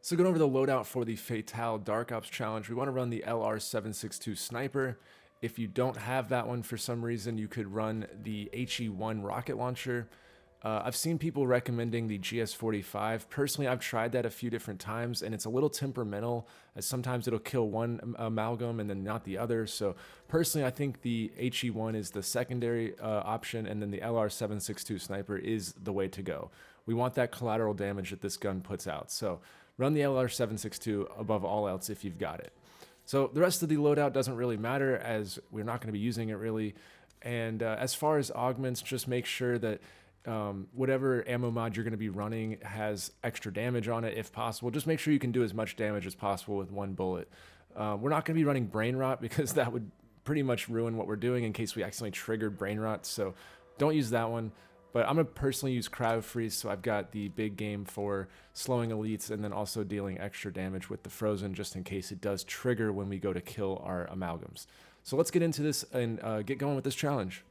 So going over the loadout for the Fatale Dark Ops challenge, we want to run the LR762 Sniper. If you don't have that one for some reason, you could run the HE1 rocket launcher. I've seen people recommending the GS45. Personally, I've tried that a few different times, and it's a little temperamental, as sometimes it'll kill one amalgam and then not the other. So personally, I think the HE1 is the secondary option, and then the LR762 Sniper is the way to go. We want that collateral damage that this gun puts out. So run the LR762 above all else if you've got it. So the rest of the loadout doesn't really matter, as we're not going to be using it really. And as far as augments, just make sure that whatever ammo mod you're going to be running has extra damage on it if possible. Just make sure you can do as much damage as possible with one bullet. We're not going to be running brain rot because that would pretty much ruin what we're doing in case we accidentally triggered brain rot. So don't use that one. But I'm going to personally use cryo freeze, so I've got the big game for slowing elites and then also dealing extra damage with the frozen just in case it does trigger when we go to kill our amalgams. So let's get into this and get going with this challenge.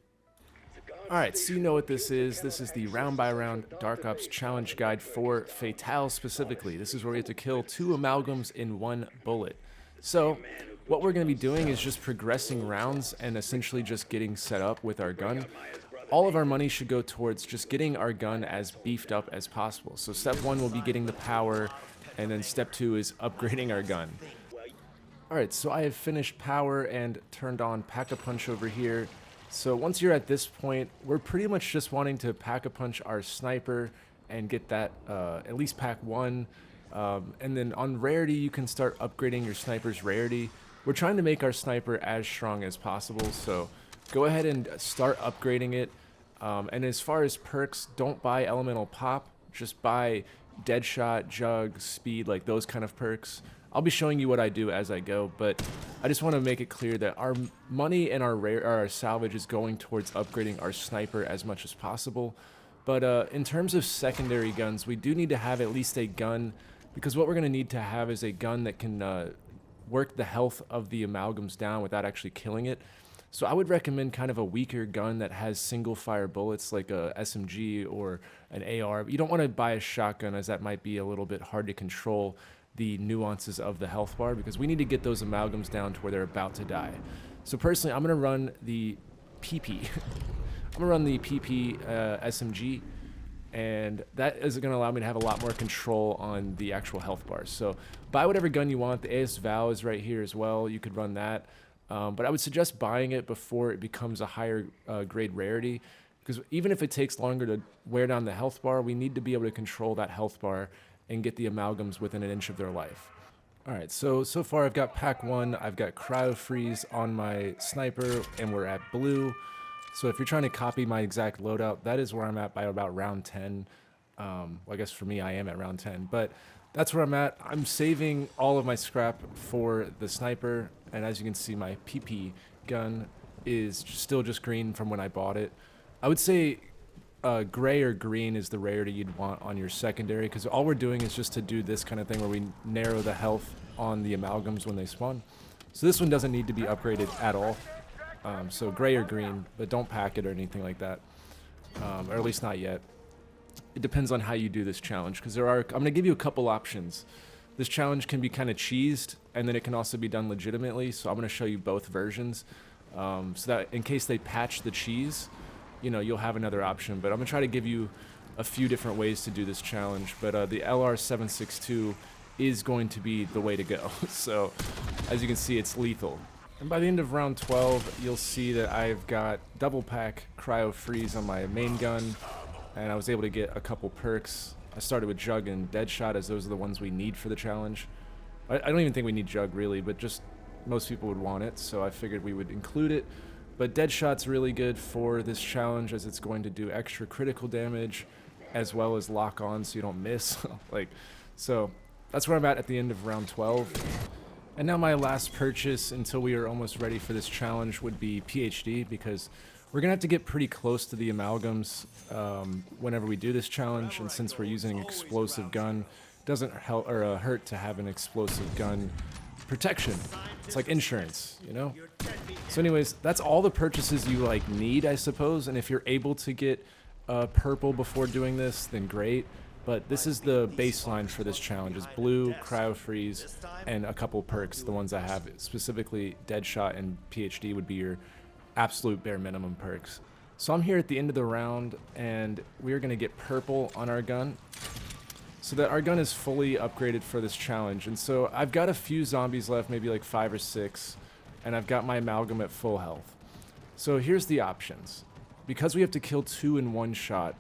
Alright, so you know what this is. This is the round by round Dark Ops challenge guide for Fatale specifically. This is where we have to kill 2 amalgams in 1 bullet. So what we're going to be doing is just progressing rounds and essentially just getting set up with our gun. All of our money should go towards just getting our gun as beefed up as possible. So step 1 will be getting the power, and then step 2 is upgrading our gun. Alright, so I have finished power and turned on Pack-a-Punch over here. So once you're at this point, we're pretty much just wanting to Pack-a-Punch our sniper and get that at least pack 1. And then on rarity, you can start upgrading your sniper's rarity. We're trying to make our sniper as strong as possible, so go ahead and start upgrading it. And as far as perks, don't buy elemental pop, just buy deadshot, jug, speed, like those kind of perks. I'll be showing you what I do as I go, but I just want to make it clear that our money and our salvage is going towards upgrading our sniper as much as possible. But in terms of secondary guns, we do need to have at least a gun, because what we're going to need to have is a gun that can work the health of the amalgams down without actually killing it. So I would recommend kind of a weaker gun that has single fire bullets, like a SMG or an AR. You don't want to buy a shotgun, as that might be a little bit hard to control the nuances of the health bar, because we need to get those amalgams down to where they're about to die. So personally, I'm going to run the PP. I'm going to run the PP SMG, and that is going to allow me to have a lot more control on the actual health bars. So buy whatever gun you want. The AS Val is right here as well. You could run that. But I would suggest buying it before it becomes a higher grade rarity, because even if it takes longer to wear down the health bar, we need to be able to control that health bar and get the amalgams within an inch of their life. Alright, so far I've got pack 1, I've got cryo freeze on my sniper, and we're at blue. So if you're trying to copy my exact loadout, that is where I'm at by about round 10. Well, I guess for me I am at round 10, but that's where I'm at. I'm saving all of my scrap for the sniper, and as you can see, my PP gun is still just green from when I bought it. I would say gray or green is the rarity you'd want on your secondary, because all we're doing is just to do this kind of thing where we narrow the health on the amalgams when they spawn. So this one doesn't need to be upgraded at all. So gray or green, but don't pack it or anything like that, or at least not yet. It depends on how you do this challenge, because I'm going to give you a couple options. This challenge can be kind of cheesed, and then it can also be done legitimately, so I'm going to show you both versions, so that in case they patch the cheese, you know, you'll have another option. But I'm going to try to give you a few different ways to do this challenge, but the LR762 is going to be the way to go. So as you can see, it's lethal. And by the end of round 12, you'll see that I've got double pack cryo freeze on my main gun, and I was able to get a couple perks. I started with Jug and Deadshot, as those are the ones we need for the challenge. I don't even think we need Jug really, but just most people would want it, so I figured we would include it. But Deadshot's really good for this challenge, as it's going to do extra critical damage as well as lock on so you don't miss. So that's where I'm at the end of round 12. And now my last purchase until we are almost ready for this challenge would be PhD, because we're going to have to get pretty close to the amalgams whenever we do this challenge, and since we're using an explosive gun, it doesn't help or hurt to have an explosive gun protection. It's like insurance, you know? So anyways, that's all the purchases you need, I suppose, and if you're able to get purple before doing this, then great. But this is the baseline for this challenge, is blue, cryo freeze, and a couple perks, the ones I have. Specifically, Deadshot and PhD would be your absolute bare minimum perks. So I'm here at the end of the round, and we're going to get purple on our gun, so that our gun is fully upgraded for this challenge. And so I've got a few zombies left, maybe like 5 or 6, and I've got my amalgam at full health. So here's the options. Because we have to kill 2 in one shot,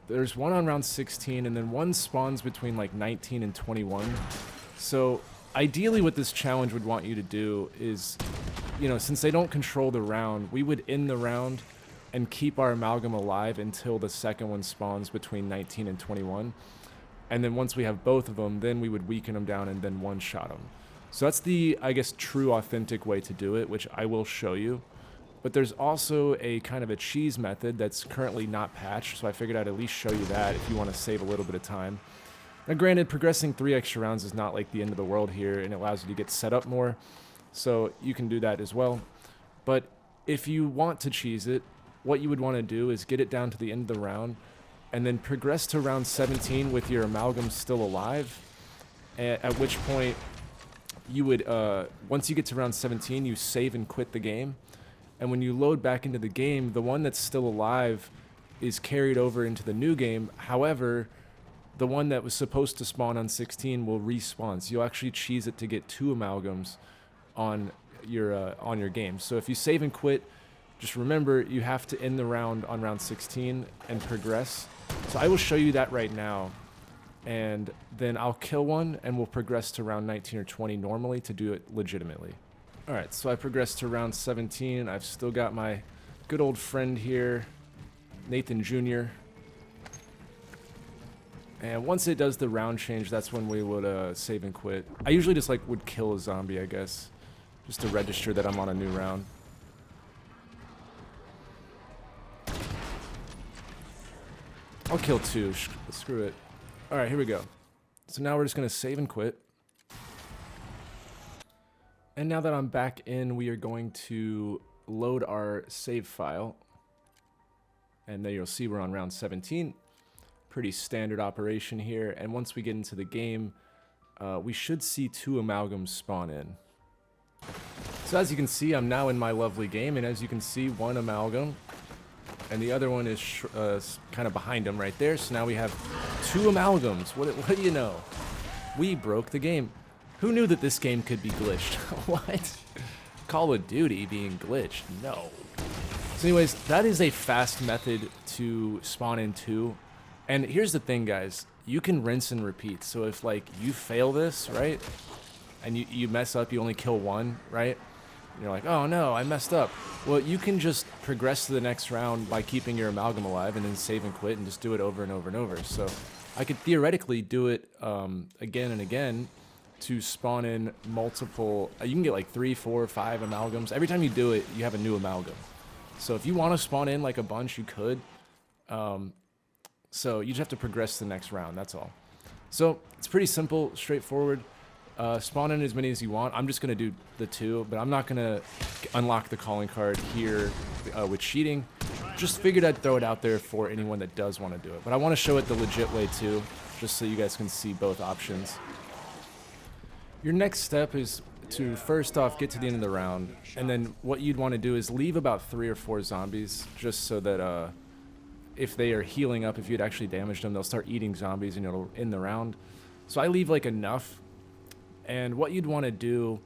there's one on round 16, and then one spawns between like 19 and 21. So ideally what this challenge would want you to do is, you know, since they don't control the round, we would end the round and keep our amalgam alive until the second one spawns between 19 and 21. And then once we have both of them, then we would weaken them down and then one-shot them. So that's the, I guess, true, authentic way to do it, which I will show you. But there's also a kind of a cheese method that's currently not patched, so I figured I'd at least show you that if you want to save a little bit of time. Now granted, progressing 3 extra rounds is not like the end of the world here, and it allows you to get set up more, so you can do that as well. But if you want to cheese it, what you would want to do is get it down to the end of the round, and then progress to round 17 with your amalgam still alive, at which point you would, once you get to round 17, you save and quit the game. And when you load back into the game, the one that's still alive is carried over into the new game. However, the one that was supposed to spawn on 16 will respawn. So you'll actually cheese it to get 2 amalgams on your game. So if you save and quit, just remember you have to end the round on round 16 and progress. So I will show you that right now. And then I'll kill one and we'll progress to round 19 or 20 normally to do it legitimately. Alright, so I progressed to round 17. I've still got my good old friend here, Nathan Jr. And once it does the round change, that's when we would save and quit. I usually just like would kill a zombie, I guess, just to register that I'm on a new round. I'll kill 2, screw it. Alright, here we go. So now we're just going to save and quit. And now that I'm back in, we are going to load our save file. And there you'll see we're on round 17. Pretty standard operation here. And once we get into the game, we should see 2 amalgams spawn in. So as you can see, I'm now in my lovely game. And as you can see, 1 amalgam. And the other one is kind of behind him right there. So now we have 2 amalgams. What do you know? We broke the game. Who knew that this game could be glitched? What? Call of Duty being glitched? No. So anyways, that is a fast method to spawn in 2. And here's the thing, guys. You can rinse and repeat. So if, like, you fail this, right? And you mess up, you only kill 1, right? And you're like, oh no, I messed up. Well, you can just progress to the next round by keeping your amalgam alive and then save and quit and just do it over and over and over. So I could theoretically do it again and again to spawn in multiple, you can get like 3, 4, 5 amalgams. Every time you do it, you have a new amalgam. So if you want to spawn in like a bunch, you could. So you just have to progress to the next round, that's all. So it's pretty simple, straightforward. Spawn in as many as you want. I'm just going to do the 2, but I'm not going to unlock the calling card here with cheating. Just figured I'd throw it out there for anyone that does want to do it. But I want to show it the legit way too, just so you guys can see both options. Your next step is to first off get to the end of the round, and then what you'd want to do is leave about 3 or 4 zombies, just so that if they are healing up, if you'd actually damaged them, they'll start eating zombies and it'll end the round. So I leave like enough, and what you'd want to do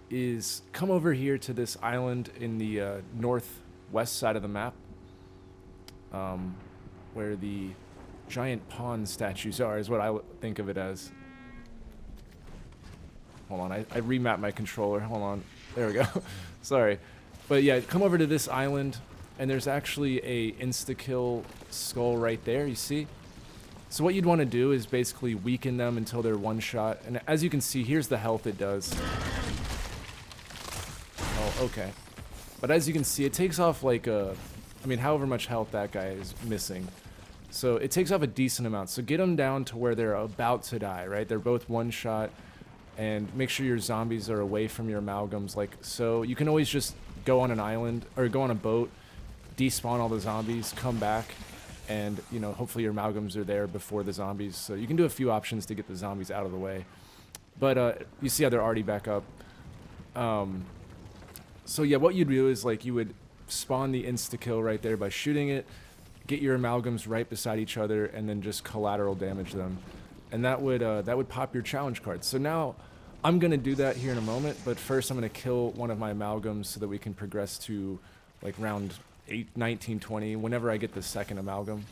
is come over here to this island in the northwest side of the map, where the giant pawn statues are, is what I think of it as. Hold on, I remapped my controller. Hold on. There we go. Sorry. But yeah, come over to this island, and there's actually a insta-kill skull right there, you see? So what you'd want to do is basically weaken them until they're one shot. And as you can see, here's the health it does. Oh, okay. But as you can see, it takes off like however much health that guy is missing. So it takes off a decent amount. So get them down to where they're about to die, right? They're both one shot. And make sure your zombies are away from your amalgams, like so. You can always just go on an island, or go on a boat, despawn all the zombies, come back, and you know, hopefully your amalgams are there before the zombies. So you can do a few options to get the zombies out of the way. But you see how they're already back up. So yeah, what you'd do is like you would spawn the insta-kill right there by shooting it, get your amalgams right beside each other, and then just collateral damage them. And that would pop your challenge card. So now I'm gonna do that here in a moment, but first I'm gonna kill one of my amalgams so that we can progress to like round 19, 20, whenever I get the second amalgam.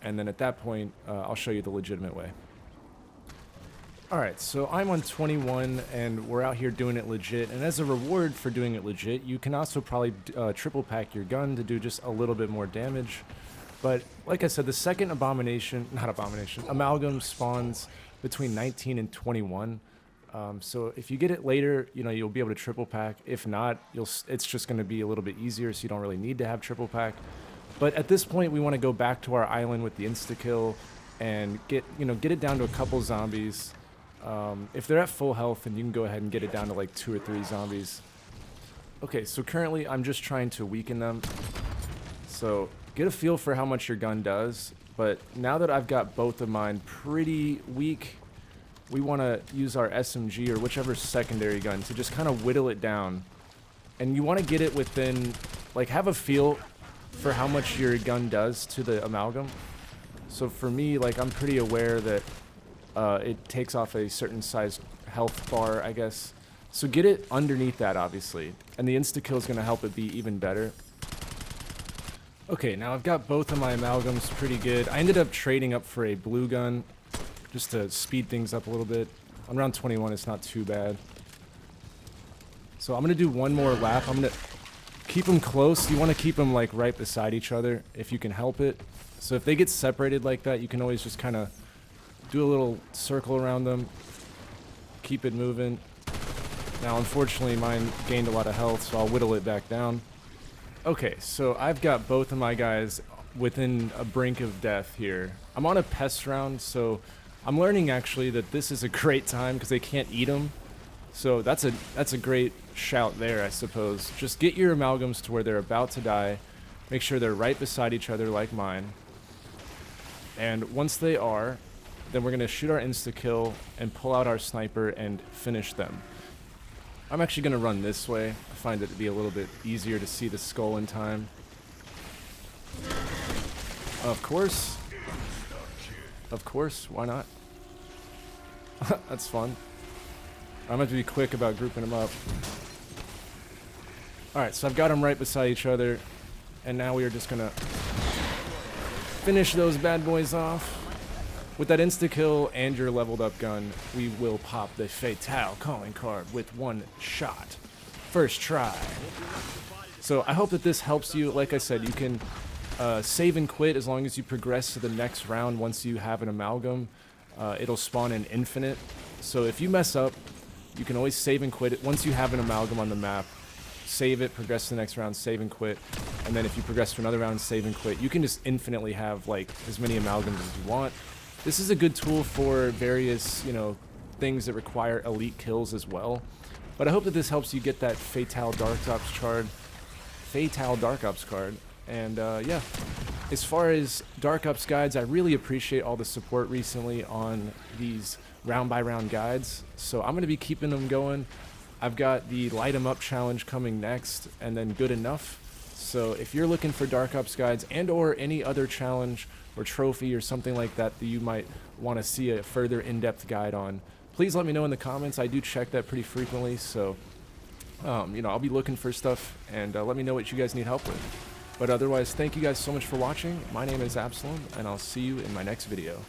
And then at that point, I'll show you the legitimate way. Alright, so I'm on 21, and we're out here doing it legit. And as a reward for doing it legit, you can also probably triple pack your gun to do just a little bit more damage. But like I said, the second amalgam spawns between 19 and 21. So if you get it later, you know, you'll be able to triple pack. If not, it's just going to be a little bit easier, so you don't really need to have triple pack. But at this point, we want to go back to our island with the insta-kill and get it down to a couple zombies. If they're at full health, then you can go ahead and get it down to like 2 or 3 zombies. Okay, so currently I'm just trying to weaken them. So get a feel for how much your gun does. But now that I've got both of mine pretty weak, we want to use our SMG or whichever secondary gun to just kind of whittle it down. And you want to get it within, like, have a feel for how much your gun does to the amalgam. So for me, like, I'm pretty aware that it takes off a certain size health bar, I guess. So get it underneath that, obviously. And the insta-kill is going to help it be even better. Okay, now I've got both of my amalgams pretty good. I ended up trading up for a blue gun just to speed things up a little bit. On round 21, it's not too bad. So I'm going to do one more lap. I'm going to keep them close. You want to keep them like right beside each other if you can help it. So if they get separated like that, you can always just kind of do a little circle around them. Keep it moving. Now, unfortunately, mine gained a lot of health, so I'll whittle it back down. Okay, so I've got both of my guys within a brink of death here. I'm on a pest round, so I'm learning actually that this is a great time because they can't eat them. So that's a great shout there, I suppose. Just get your amalgams to where they're about to die. Make sure they're right beside each other like mine. And once they are, then we're going to shoot our insta-kill and pull out our sniper and finish them. I'm actually going to run this way. I find it to be a little bit easier to see the skull in time. Of course. Of course, why not? That's fun. I'm going to be quick about grouping them up. Alright, so I've got them right beside each other. And now we are just going to finish those bad boys off. With that insta-kill and your leveled up gun, we will pop the Fatale calling card with one shot. First try. So I hope that this helps you. Like I said, you can save and quit as long as you progress to the next round. Once you have an amalgam, it'll spawn an infinite. So if you mess up, you can always save and quit it. Once you have an amalgam on the map, save it, progress to the next round, save and quit. And then if you progress to another round, save and quit. You can just infinitely have like as many amalgams as you want. This is a good tool for various, things that require elite kills as well. But I hope that this helps you get that Fatale Dark Ops card. And yeah, as far as Dark Ops guides, I really appreciate all the support recently on these round by round guides. So I'm going to be keeping them going. I've got the Light 'em Up challenge coming next, and then Good Enough. So if you're looking for Dark Ops guides and or any other challenge or trophy or something like that that you might want to see a further in-depth guide on, please let me know in the comments. I do check that pretty frequently, so I'll be looking for stuff, and let me know what you guys need help with. But otherwise, thank you guys so much for watching. My name is Absoulem, and I'll see you in my next video.